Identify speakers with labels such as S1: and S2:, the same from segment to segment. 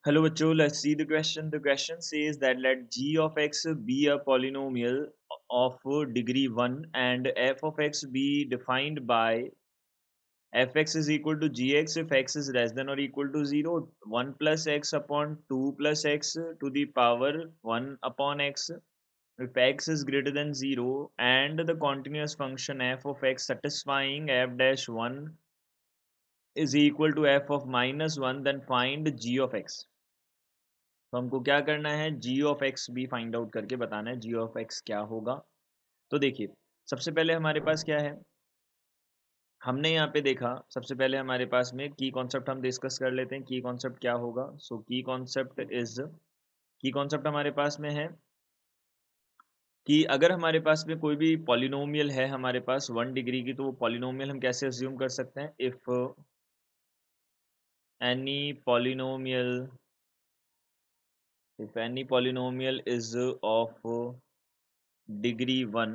S1: Hello, bachcho. Let's see the question. The question says that let g of x be a polynomial of degree 1 and f of x be defined by fx is equal to gx if x is less than or equal to 0, 1 plus x upon 2 plus x to the power 1 upon x if x is greater than 0 and the continuous function f of x satisfying f dash 1 is equal to f of minus 1, then find g of x. तो हमको क्या करना है, जी of x भी find out करके बताना है जी of x क्या होगा। तो देखिए, सबसे पहले हमारे पास क्या है, हमने यहाँ पे देखा सबसे पहले हमारे पास में की कॉन्सेप्ट हम डिस्कस कर लेते हैं। की कॉन्सेप्ट क्या होगा? सो की कॉन्सेप्ट हमारे पास में है कि अगर हमारे पास में कोई भी पॉलिनोमियल है हमारे पास 1 डिग्री की, तो वो पॉलिनोमियल हम कैसे अज्यूम कर सकते हैं? If any polynomial if any polynomial is of degree 1,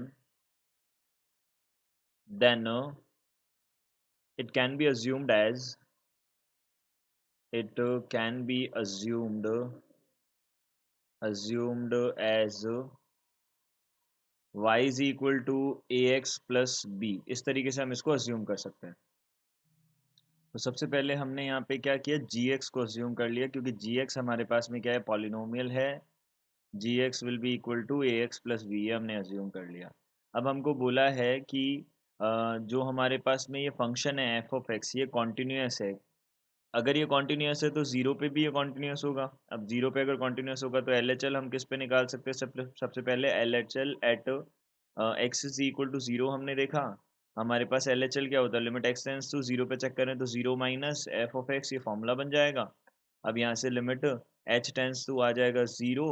S1: then it can be assumed as it can be assumed as y is equal to ax plus b। इस तरीके से हम इसको अज्यूम कर सकते हैं। तो सबसे पहले हमने यहाँ पे क्या किया, gx को अज्यूम कर लिया, क्योंकि gx हमारे पास में क्या है, पॉलिनोमियल है। gx will be equal to ax plus b, ये हमने अज्यूम कर लिया। अब हमको बोला है कि जो हमारे पास में ये फंक्शन है f ऑफ x, ये कॉन्टिन्यूस है। अगर ये कॉन्टिन्यूस है तो जीरो पे भी ये कॉन्टिन्यूस होगा। अब जीरो पे अगर कॉन्टिन्यूस होगा तो एल एच एल हम किस पे निकाल सकते हैं? सबसे पहले L H L at x is equal to zero हमने देखा। हमारे पास एल एच एल क्या होता है, limit x tends to zero पे चेक करें तो zero minus f of x, ये फॉर्मूला बन जाएगा। अब यहाँ से लिमिट एच टेंस टू आ जाएगा जीरो,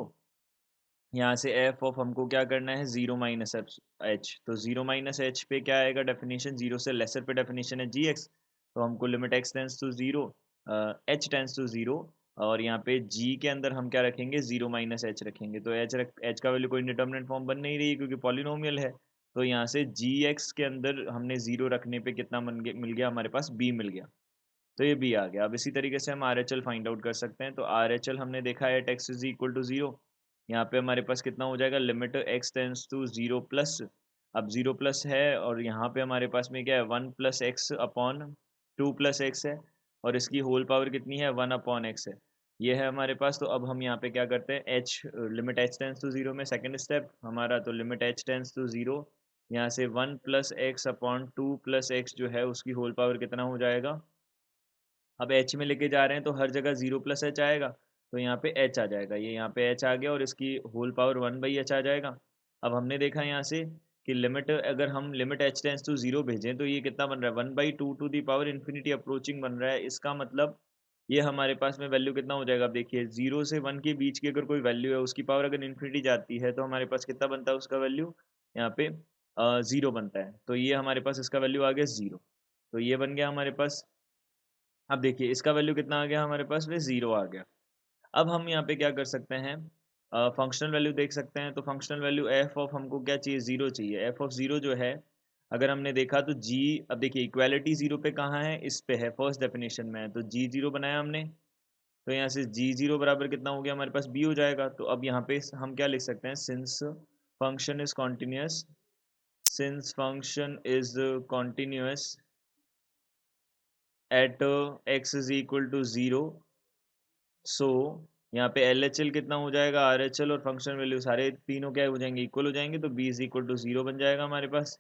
S1: यहाँ से एफ ऑफ हमको क्या करना है, जीरो माइनस एच, तो जीरो माइनस एच पे क्या आएगा डेफिनेशन, जीरो से लेसर पे डेफिनेशन है जी एक्स, तो हमको limit x tends to zero, h tends to zero, और यहाँ पे जी के अंदर हम क्या रखेंगे, जीरो माइनस एच रखेंगे। तो एच का वैल्यू कोई डिटर्मिनेंट फॉर्म बन नहीं रही है क्योंकि पॉलिनोमियल है। तो यहाँ से जी एक्स के अंदर हमने जीरो रखने पे कितना मिल गया हमारे पास, बी मिल गया। तो ये बी आ गया। अब इसी तरीके से हम are H L find out कर सकते हैं। तो आर एच एल हमने देखा है, at x is equal to zero, यहाँ पे हमारे पास कितना हो जाएगा, limit x tends to zero plus, अब जीरो प्लस है और यहाँ पे हमारे पास में क्या है, one plus x upon two plus x है, और इसकी होल पावर कितनी है, वन अपॉन एक्स है, ये है हमारे पास। तो अब हम यहाँ पे क्या करते हैं, h limit h tends to zero में सेकेंड स्टेप हमारा, तो limit h tends to zero, यहाँ से one plus x upon two plus x जो है उसकी होल पावर कितना हो जाएगा। अब एच में लेके जा रहे हैं तो हर जगह जीरो प्लस एच आएगा, तो यहाँ पे एच आ जाएगा, ये यहाँ पे एच आ गया और इसकी whole power one by h आ जाएगा। अब हमने देखा यहाँ से कि लिमिट, अगर हम limit h tends to zero भेजें तो ये कितना बन रहा है, one by two to the power infinity approaching बन रहा है। इसका मतलब ये हमारे पास में वैल्यू कितना हो जाएगा, अब देखिए जीरो से वन के बीच की अगर कोई वैल्यू है उसकी पावर अगर इन्फिनिटी जाती है तो हमारे पास कितना बनता है उसका वैल्यू, यहाँ पे जीरो बनता है। तो ये हमारे पास इसका वैल्यू आ गया जीरो, तो ये बन गया हमारे पास। अब देखिए इसका वैल्यू कितना आ गया हमारे पास में, जीरो आ गया। अब हम यहाँ पे क्या कर सकते हैं, फंक्शनल वैल्यू देख सकते हैं। तो फंक्शनल वैल्यू एफ ऑफ हमको क्या चाहिए, जीरो चाहिए। एफ ऑफ जीरो जो है, अगर हमने देखा तो जी, अब देखिए इक्वालिटी जीरो पे कहाँ है, इस पे है, फर्स्ट डेफिनेशन में है, तो जी जीरो बनाया हमने, तो यहाँ से जी जीरो बराबर कितना हो गया हमारे पास, बी हो जाएगा। तो अब यहाँ पे हम क्या लिख सकते हैं, since function is continuous, since function is continuous at x is equal to zero, so यहाँ पे एल एच एल कितना हो जाएगा, आर एच एल और फंक्शन वैल्यू सारे तीनों क्या हो जाएंगे, इक्वल हो जाएंगे, तो b is equal to zero बन जाएगा हमारे पास।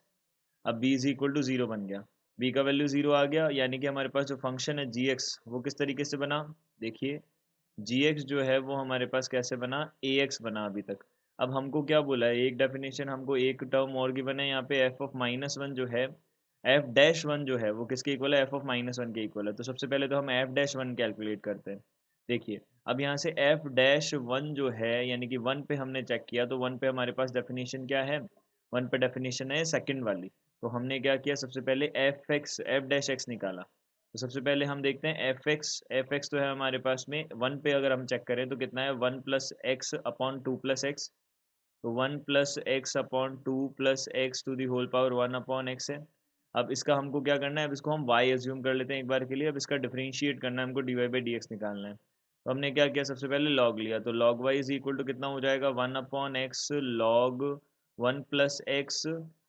S1: अब b is equal to zero बन गया, बी का वैल्यू जीरो आ गया, यानी कि हमारे पास जो फंक्शन है जी एक्स वो किस तरीके से बना, देखिए जी एक्स जो है वो हमारे पास कैसे बना, ए एक्स बना अभी तक। अब हमको क्या बोला है, एक डेफिनेशन हमको एक टर्म और गिवन है यहाँ पे, एफ ऑफ माइनस वन जो है, एफ डैश वन जो है वो किसके इक्वल है, एफ ऑफ माइनस वन के इक्वल है। तो सबसे पहले तो हम एफ डैश वन कैलकुलेट करते हैं। देखिए अब यहाँ से एफ डैश वन जो है, यानी कि वन पे हमने चेक किया, तो वन पे हमारे पास डेफिनेशन क्या है, वन पे डेफिनेशन है सेकंड वाली। तो हमने क्या किया, सबसे पहले एफ डैश एक्स निकाला। तो सबसे पहले हम देखते हैं एफ एक्स तो है हमारे पास में वन पे, अगर हम चेक करें तो कितना है, one plus x upon two plus x, तो one plus x upon two plus x to the whole power one upon x है। अब इसका हमको क्या करना है, अब इसको हम y एज्यूम कर लेते हैं एक बार के लिए। अब इसका डिफरेंशिएट करना है हमको, d y by d x निकालना है। तो हमने क्या किया, सबसे पहले लॉग लिया, तो log y is equal to कितना हो जाएगा, 1/x लॉग 1 + x,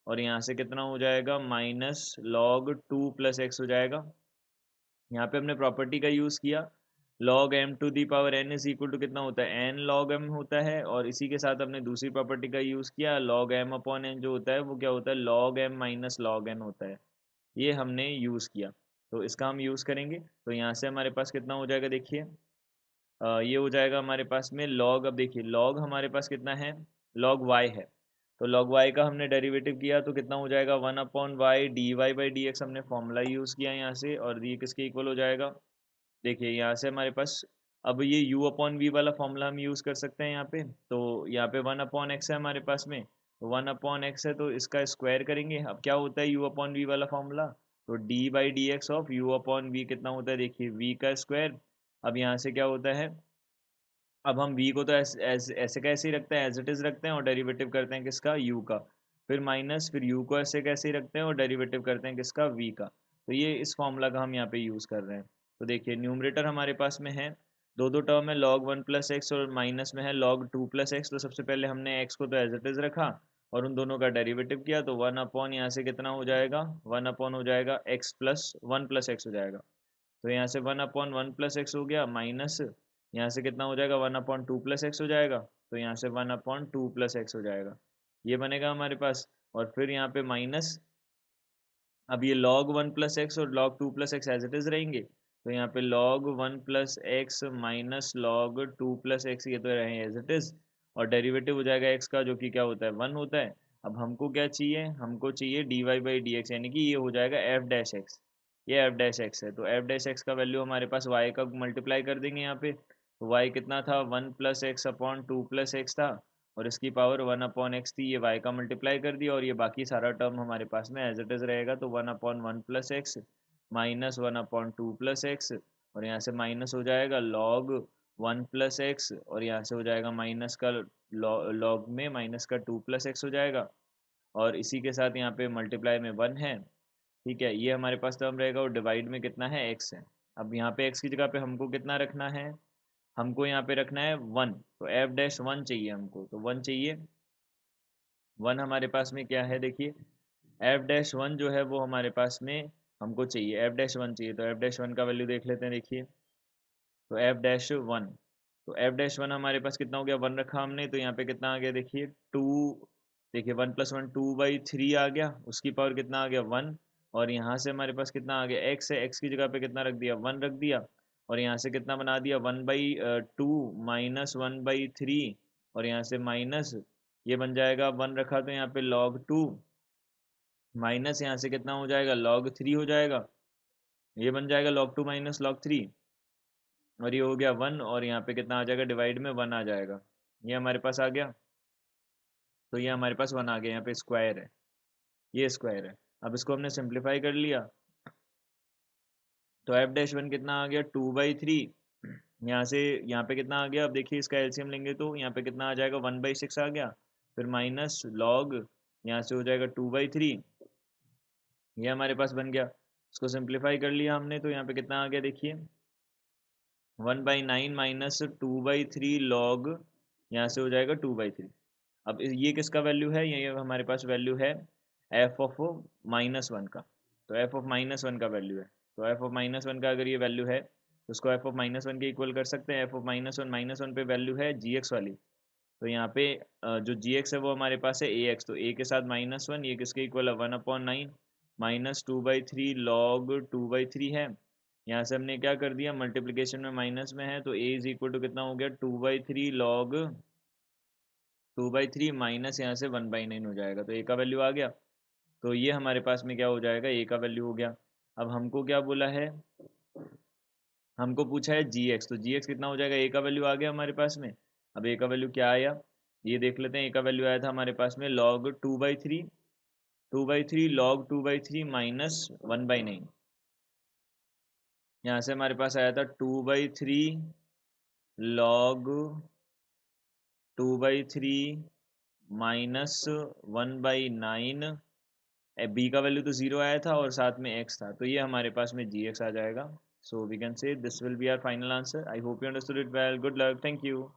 S1: और यहाँ से कितना हो जाएगा, माइनस लॉग 2 + x हो जाएगा। यहाँ पे हमने प्रॉपर्टी का यूज़ किया, log m to the power n is equal to कितना होता है, n log m होता है, और इसी के साथ हमने दूसरी प्रॉपर्टी का यूज़ किया, log m/n जो होता है वो क्या होता है, log m minus log n होता है। ये हमने यूज़ किया, तो इसका हम यूज़ करेंगे, तो यहाँ से हमारे पास कितना हो जाएगा, देखिए ये हो जाएगा हमारे पास में log, अब देखिए log हमारे पास कितना है, log y है, तो log y का हमने डेरिवेटिव किया तो कितना हो जाएगा, 1/y dy/dx हमने फॉर्मूला यूज़ किया यहाँ से, और ये किसके इक्वल हो जाएगा, देखिए यहाँ से हमारे पास अब ये u/v वाला फॉर्मूला हम यूज़ कर सकते हैं यहाँ पे, तो यहाँ पे 1/x है हमारे पास में, तो 1/x है तो इसका स्क्वायर करेंगे। अब क्या होता है u/v वाला फॉर्मूला, तो d/dx ऑफ u/v कितना होता है, देखिए v का स्क्वायर। अब यहाँ से क्या होता है, अब हम v को तो ऐसे कैसे ही रखते हैं, एज इट इज़ रखते हैं, और डेरिवेटिव करते हैं किसका, u का, फिर माइनस, फिर u को ऐसे कैसे ही रखते हैं और डेरिवेटिव करते हैं किसका, v का। तो ये इस फॉर्मूला का हम यहाँ पे यूज़ कर रहे हैं। तो देखिए न्यूमरेटर हमारे पास में है, दो दो टर्म है, log 1 + x, और माइनस में है log 2 + x। तो सबसे पहले हमने x को तो एज इट इज़ रखा और उन दोनों का डेरिवेटिव किया, तो 1/, यहाँ से कितना हो जाएगा, 1/, हो जाएगा x + 1 + x हो जाएगा, तो यहाँ से 1/1 + x हो गया, माइनस यहाँ से कितना हो जाएगा, 1/2 + x हो जाएगा, तो यहाँ से 1/2 + x हो जाएगा, ये बनेगा हमारे पास। और फिर यहाँ पे माइनस, अब ये log 1 + x और log 2 + x as it is रहेंगे, तो यहाँ पे log 1 + x minus log 2 + x, ये तो रहे एज इट इज़, और डेरिवेटिव हो जाएगा x का, जो कि क्या होता है, 1 होता है। अब हमको क्या चाहिए, हमको चाहिए dy/dx, यानी कि ये हो जाएगा f-x, ये f-x है, तो f-x का वैल्यू हमारे पास y का मल्टीप्लाई कर देंगे यहाँ पे, तो y कितना था, 1 + x/2 + x था, और इसकी पावर 1/x थी, ये y का मल्टीप्लाई कर दिया, और ये बाकी सारा टर्म हमारे पास में एज इट इज़ रहेगा, तो 1/1 + x माइनस 1/2 + x, और यहाँ से माइनस हो जाएगा log 1 + x, और यहाँ से हो जाएगा माइनस का log में माइनस का 2 + x हो जाएगा, और इसी के साथ यहाँ पे मल्टीप्लाई में 1 है, ठीक है, ये हमारे पास टर्म रहेगा, और डिवाइड में कितना है, x है। अब यहाँ पे x की जगह पे हमको कितना रखना है, हमको यहाँ पे रखना है 1, तो f-1 चाहिए हमको, तो 1 चाहिए, 1 हमारे पास में क्या है, देखिए f-1 जो है वो हमारे पास में हमको चाहिए, f-1 चाहिए, तो f-1 का वैल्यू देख लेते हैं, देखिए तो f-1, तो f-1 हमारे पास कितना हो गया, 1 रखा हमने, तो यहाँ पे कितना आ गया, देखिए 2, देखिए 1 + 1 2/3 आ गया, उसकी पावर कितना आ गया, 1, और यहाँ से हमारे पास कितना आ गया, x है, x की जगह पे कितना रख दिया, 1 रख दिया, और यहाँ से कितना बना दिया, 1/2 माइनस 1/3, और यहाँ से माइनस, ये बन जाएगा, 1 रखा तो यहाँ पे log 2, माइनस यहाँ से कितना हो जाएगा, log 3 हो जाएगा, ये बन जाएगा log 2 माइनस log 3, और ये हो गया 1, और यहाँ पे कितना आ जाएगा, डिवाइड में 1 आ जाएगा, ये हमारे पास आ गया, तो ये हमारे पास 1 आ गया, यहाँ पे स्क्वायर है, ये स्क्वायर है। अब इसको हमने सिंप्लीफाई कर लिया, तो f-1 कितना आ गया, 2/3, यहाँ से यहाँ पे कितना आ गया, अब देखिए इसका एलसीएम लेंगे तो यहाँ पे कितना आ जाएगा, 1/6 आ गया, फिर माइनस लॉग, यहाँ से हो जाएगा 2/3, ये हमारे पास बन गया। इसको सिंप्लीफाई कर लिया हमने, तो यहाँ पे कितना आ गया, देखिए 1/9 माइनस 2/3 लॉग, यहाँ से हो जाएगा 2/3। अब ये किसका वैल्यू है, ये हमारे पास वैल्यू है f(-1) का, तो f(-1) का वैल्यू है, तो f(-1) का अगर ये वैल्यू है तो उसको f(-1) के इक्वल कर सकते हैं, f(-1) पे वैल्यू है gx वाली, तो यहाँ पे जो gx है वो हमारे पास है ax, तो a के साथ -1, ये किसके इक्वल है, 1/9 माइनस 2/3 लॉग 2/3 है, यहाँ से हमने क्या कर दिया, मल्टीप्लिकेशन में माइनस में है, तो a इज इक्वल टू कितना हो गया, 2/3 लॉग 2/3 माइनस यहाँ से 1/9 हो जाएगा, तो a का वैल्यू आ गया, तो ये हमारे पास में क्या हो जाएगा, a का वैल्यू हो गया। अब हमको क्या बोला है, हमको पूछा है gx, तो gx कितना हो जाएगा, a का वैल्यू आ गया हमारे पास में। अब a का वैल्यू क्या आया, ये देख लेते हैं, a का वैल्यू आया था हमारे पास में log 2/3 log 2/3 माइनस 1/9, यहाँ से हमारे पास आया था 2/3 log 2/3 माइनस 1/9, बी का वैल्यू तो 0 आया था और साथ में x था, तो ये हमारे पास में gx आ जाएगा। So we can say this will be our final answer. I hope you understood it well. Good luck. Thank you.